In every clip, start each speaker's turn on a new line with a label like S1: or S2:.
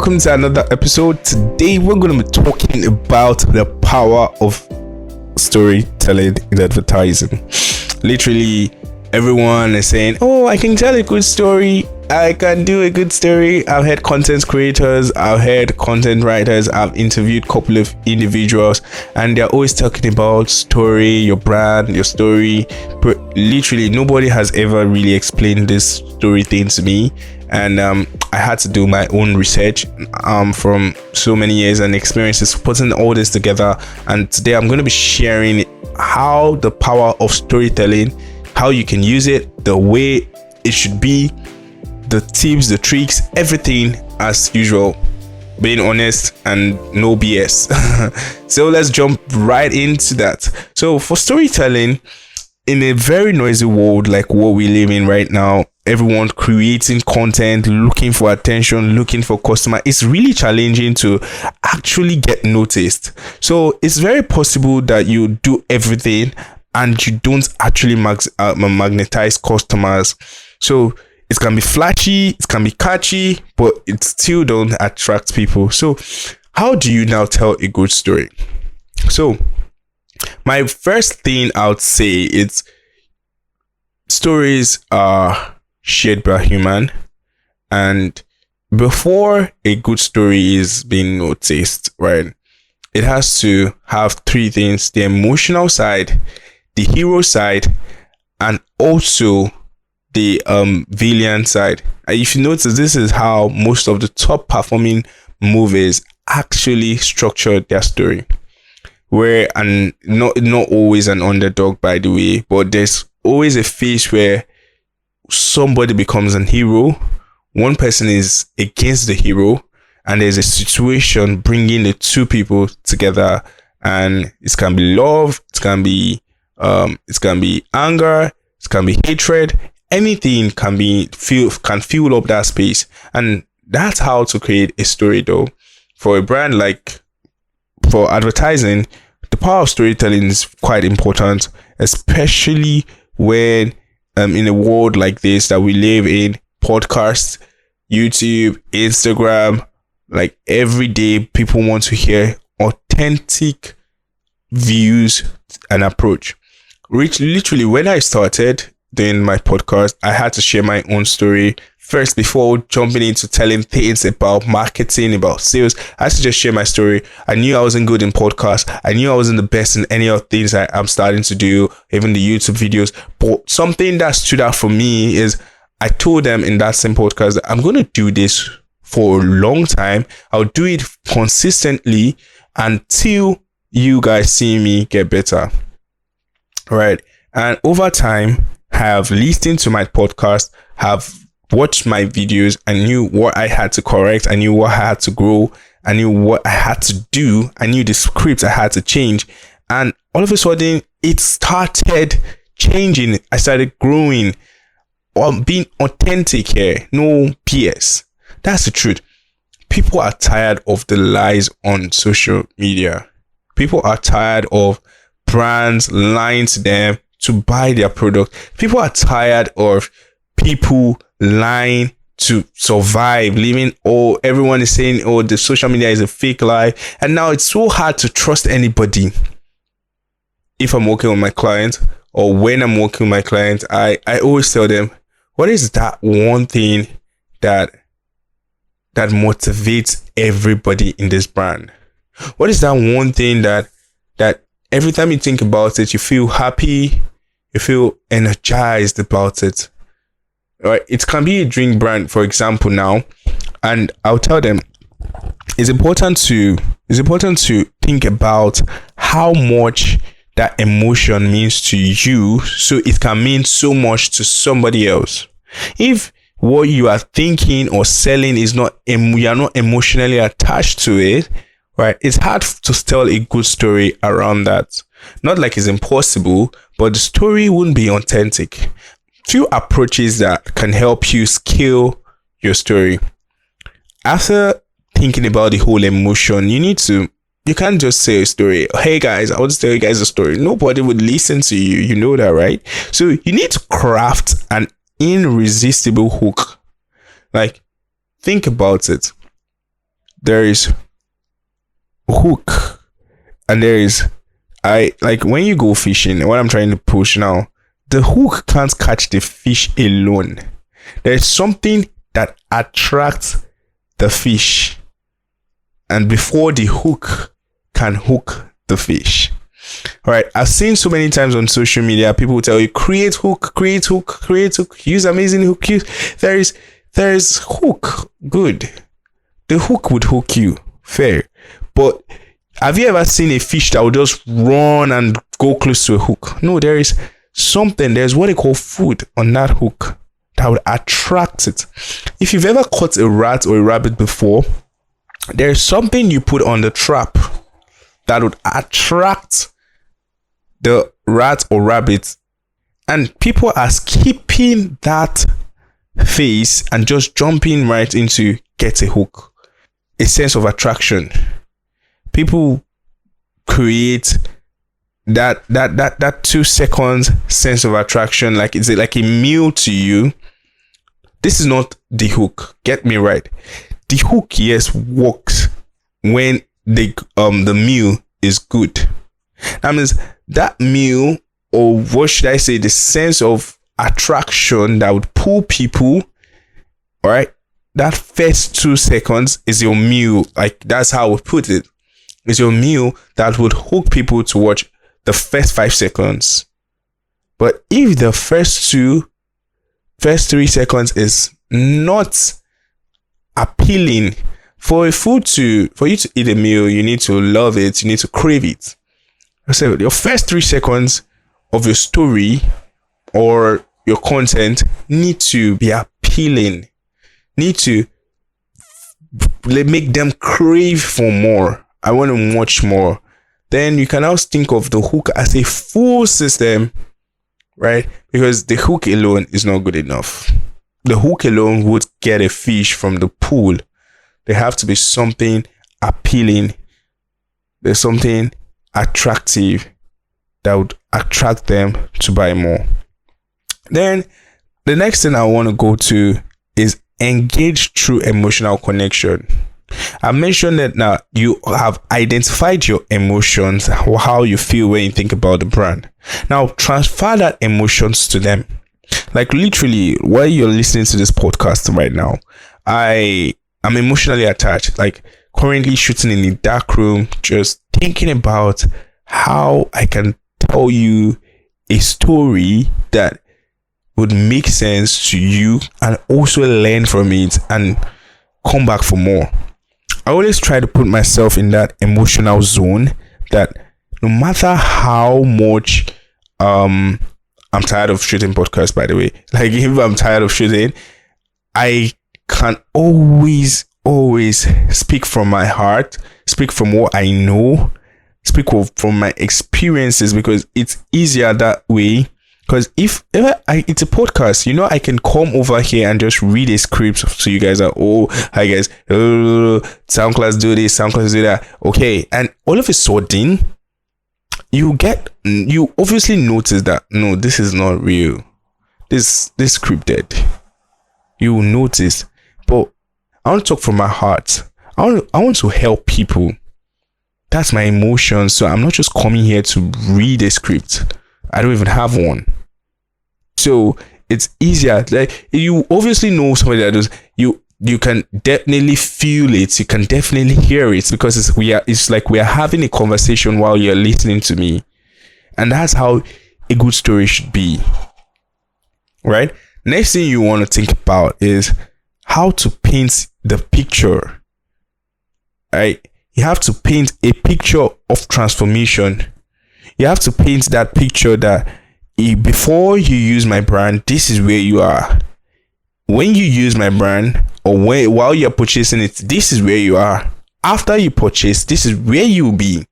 S1: welcome to another episode. Today we're going to be talking about the power of storytelling in advertising. Literally everyone is saying, oh, I can tell a good story, I can do a good story. I've heard content creators, I've heard content writers, I've interviewed a couple of individuals, and they're always talking about story, your brand, your story. But literally nobody has ever really explained this story thing to me. And I had to do my own research from so many years and experiences, putting all this together. And today I'm going to be sharing how the power of storytelling, how you can use it, the way it should be, the tips, the tricks, everything as usual, being honest and no BS. So let's jump right into that. So for storytelling, in a very noisy world like what we live in right now, everyone creating content, looking for attention, looking for customer, it's really challenging to actually get noticed. So it's very possible that you do everything and you don't actually magnetize customers. So it can be flashy, it can be catchy, but it still don't attract people. So how do you now tell a good story? So my first thing I would say is stories are shared by human, and before a good story is being noticed, right, it has to have three things: the emotional side, the hero side, and also the villain side. And if you notice, this is how most of the top performing movies actually structure their story, where, and not always an underdog, by the way, but there's always a phase where somebody becomes an hero, one person is against the hero, and there's a situation bringing the two people together. And it can be love, it can be anger, it can be hatred. Anything can fuel up that space. And that's how to create a story. Though for a brand, like for advertising, the power of storytelling is quite important, especially when in a world like this that we live in, podcasts, YouTube, Instagram, like every day people want to hear authentic views and approach. Literally, when I started doing my podcast, I had to share my own story first before jumping into telling things about marketing, about sales. I had to just share my story. I knew I wasn't good in podcasts. I knew I wasn't the best in any of the things I'm starting to do, even the YouTube videos. But something that stood out for me is I told them in that same podcast that I'm going to do this for a long time. I'll do it consistently until you guys see me get better. Right. And over time, have listened to my podcast, have watched my videos, I knew what I had to correct, I knew what I had to grow, I knew what I had to do, I knew the script I had to change. And all of a sudden, it started changing. I started growing, or being authentic here, no PS. That's the truth. People are tired of the lies on social media. People are tired of brands lying to them to buy their product. People are tired of people lying to survive, living. Oh, everyone is saying, oh, the social media is a fake life. And now it's so hard to trust anybody. If I'm working with my client, or when I'm working with my client, I always tell them, what is that one thing that motivates everybody in this brand? What is that one thing that every time you think about it, you feel happy, you feel energized about it? Right? It can be a drink brand, for example, now, and I'll tell them it's important to think about how much that emotion means to you, so it can mean so much to somebody else. If what you are thinking or selling is not, you are not emotionally attached to it, right, it's hard to tell a good story around that. Not like it's impossible, but the story wouldn't be authentic. Few approaches that can help you scale your story. After thinking about the whole emotion, you can't just say a story. Hey guys, I want to tell you guys a story. Nobody would listen to you. You know that, right? So you need to craft an irresistible hook. Like, think about it. there is hook, and there is like when you go fishing. What I'm trying to push now, the hook can't catch the fish alone. There is something that attracts the fish, and before the hook can hook the fish. All right, I've seen so many times on social media, people will tell you create hook, use amazing hook. There is hook. Good, the hook would hook you, fair. But have you ever seen a fish that will just run and go close to a hook? No, there's what they call food on that hook that would attract it. If you've ever caught a rat or a rabbit before, there's something you put on the trap that would attract the rat or rabbit, and people are skipping that phase and just jumping right into get a hook. A sense of attraction. People create that 2 seconds sense of attraction, like it's like a meal to you. This is not the hook, get me right. The hook, yes, works when the meal is good. That means that meal, or what should I say, the sense of attraction that would pull people, all right, that first 2 seconds is your meal. Like, that's how we put it. It's your meal that would hook people to watch the first 5 seconds. But if the first 3 seconds is not appealing, for you to eat a meal, you need to love it, you need to crave it. So your first 3 seconds of your story or your content need to be appealing, need to make them crave for more. I want to watch more. Then you can now think of the hook as a full system, right? Because the hook alone is not good enough. The hook alone would get a fish from the pool. There have to be something appealing. There's something attractive that would attract them to buy more. Then the next thing I want to go to is engage through emotional connection. I mentioned that now you have identified your emotions, how you feel when you think about the brand. Now transfer that emotions to them. Like literally, while you're listening to this podcast right now, I'm emotionally attached. Like currently shooting in a dark room, just thinking about how I can tell you a story that would make sense to you and also learn from it and come back for more. I always try to put myself in that emotional zone that no matter how much I'm tired of shooting podcasts, by the way, like if I'm tired of shooting, I can always speak from my heart, speak from what I know, speak from my experiences, because it's easier that way. Because if ever it's a podcast, I can come over here and just read a script so you guys are, oh, hi guys, SoundCloud do this, SoundCloud do that, okay, and all of a sudden you obviously notice that no, this is not real, this scripted. You will notice, but I want to talk from my heart. I want to help people. That's my emotion. So I'm not just coming here to read a script. I don't even have one. So it's easier. Like you obviously know somebody that does. You can definitely feel it. You can definitely hear it, because it's like we are having a conversation while you're listening to me, and that's how a good story should be. Right? Next thing you want to think about is how to paint the picture. Right? You have to paint a picture of transformation. You have to paint that picture that before you use my brand, this is where you are. When you use my brand, or while you're purchasing it, this is where you are. After you purchase, this is where you will be.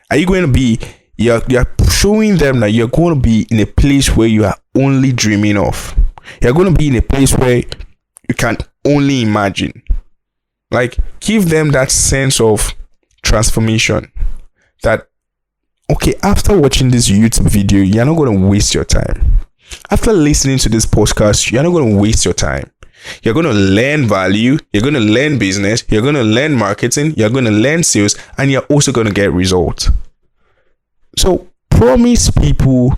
S1: Are you going to be? You're showing them that you're going to be in a place where you are only dreaming of. You're going to be in a place where you can only imagine. Like, give them that sense of transformation. That, okay, after watching this YouTube video, you're not going to waste your time. After listening to this podcast, you're not going to waste your time. You're going to learn value, you're going to learn business, you're going to learn marketing, you're going to learn sales, and you're also going to get results. So promise people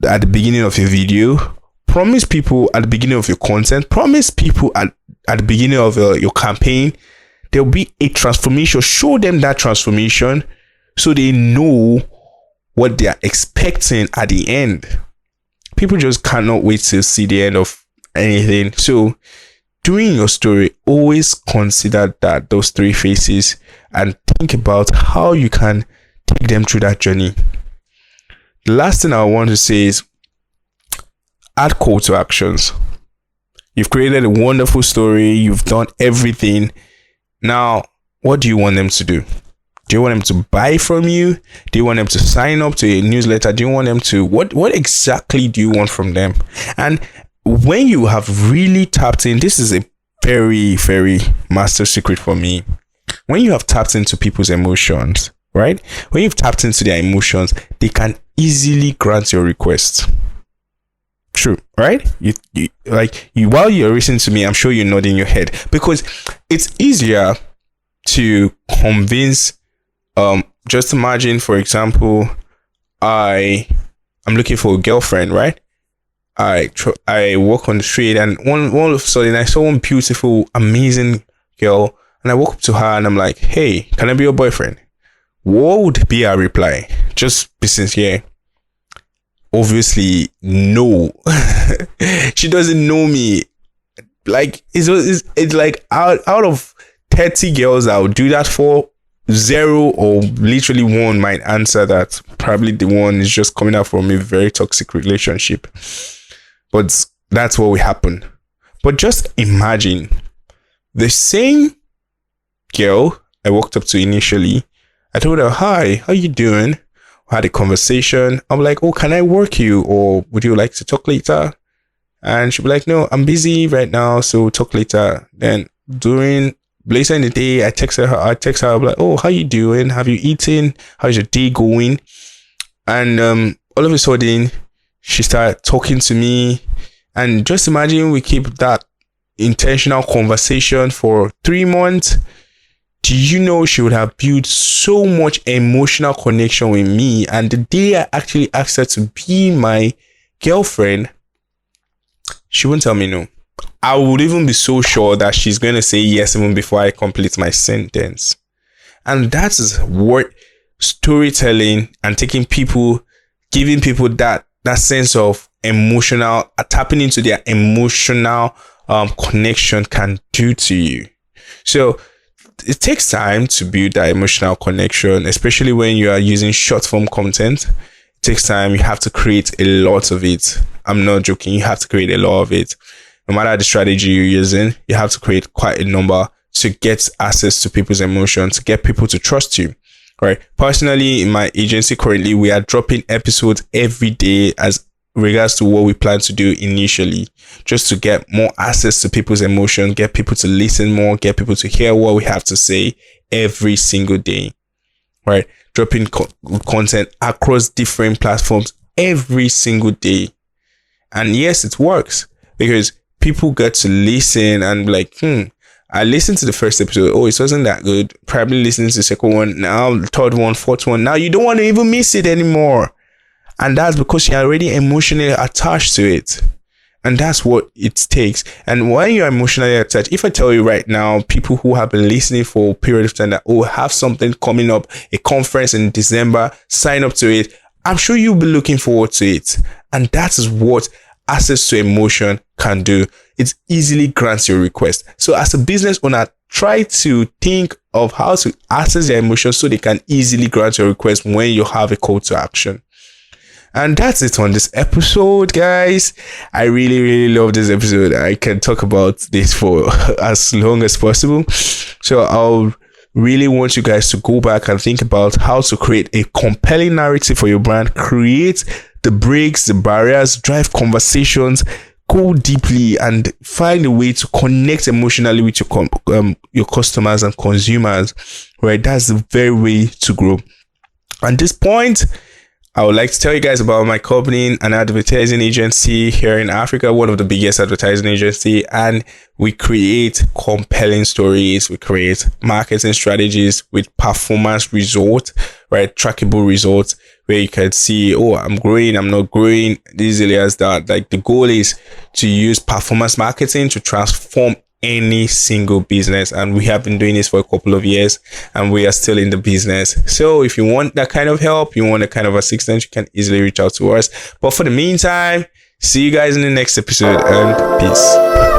S1: at the beginning of your video, promise people at the beginning of your content, promise people at the beginning of your campaign, there'll be a transformation. Show them that transformation so they know what they are expecting at the end. People just cannot wait to see the end of anything. So during your story, always consider those three phases and think about how you can take them through that journey. The last thing I want to say is add call to actions. You've created a wonderful story, you've done everything. Now, what do you want them to do? Do you want them to buy from you? Do you want them to sign up to a newsletter? Do you want them to, what exactly do you want from them? And when you have really tapped in, this is a very, very master secret for me. When you have tapped into people's emotions, right? When you've tapped into their emotions, they can easily grant your request. True, right? You while you're listening to me, I'm sure you're nodding your head, because it's easier to convince. Just imagine, for example, I'm looking for a girlfriend, right? I walk on the street, and all of a sudden I saw one beautiful, amazing girl, and I walk up to her and I'm like, "Hey, can I be your boyfriend?" What would be our reply? Just be sincere. Obviously, no. She doesn't know me. Like it's like out of 30 girls I would do that for, 0 or literally 1 might answer that. Probably the one is just coming out from a very toxic relationship. But that's what will happen. But just imagine the same girl I walked up to initially. I told her, "Hi, how you doing?" We had a conversation. I'm like, "Oh, can I work you, or would you like to talk later?" And she'd be like, "No, I'm busy right now, so we'll talk later." Then later in the day, I text her, I'm like, "Oh, how you doing? Have you eaten? How's your day going?" And all of a sudden, she started talking to me. And just imagine we keep that intentional conversation for 3 months. Do you know she would have built so much emotional connection with me? And the day I actually asked her to be my girlfriend, she wouldn't tell me no. I would even be so sure that she's going to say yes even before I complete my sentence. And that is what storytelling and giving people that sense of emotional, tapping into their emotional connection can do to you. So it takes time to build that emotional connection, especially when you are using short form content. It takes time. You have to create a lot of it. I'm not joking. You have to create a lot of it. No matter the strategy you're using, you have to create quite a number to get access to people's emotions, to get people to trust you. Right. Personally, in my agency currently, we are dropping episodes every day as regards to what we plan to do initially, just to get more access to people's emotions, get people to listen more, get people to hear what we have to say every single day. Right. Dropping content across different platforms every single day. And yes, it works because people get to listen and be like, I listened to the first episode. Oh, it wasn't that good. Probably listening to the second one. Now, the third one, fourth one. Now you don't want to even miss it anymore. And that's because you're already emotionally attached to it. And that's what it takes. And when you're emotionally attached, if I tell you right now, people who have been listening for a period of time that, have something coming up, a conference in December, sign up to it, I'm sure you'll be looking forward to it. And that is what access to emotion can do. It easily grants your request. So as a business owner, try to think of how to access their emotions so they can easily grant your request when you have a call to action. And that's it on this episode, guys. I really, really love this episode. I can talk about this for as long as possible. So I'll really want you guys to go back and think about how to create a compelling narrative for your brand, create the breaks, the barriers, drive conversations, go deeply and find a way to connect emotionally with your customers and consumers, right? That's the very way to grow. At this point, I would like to tell you guys about my company, an advertising agency here in Africa, one of the biggest advertising agency, and we create compelling stories. We create marketing strategies with performance results, right? Trackable results where you can see, oh, I'm growing, I'm not growing. These areas that, like, the goal is to use performance marketing to transform any single business, and we have been doing this for a couple of years and we are still in the business. So if you want that kind of help, you want that kind of assistance, you can easily reach out to us. But for the meantime, see you guys in the next episode, and peace.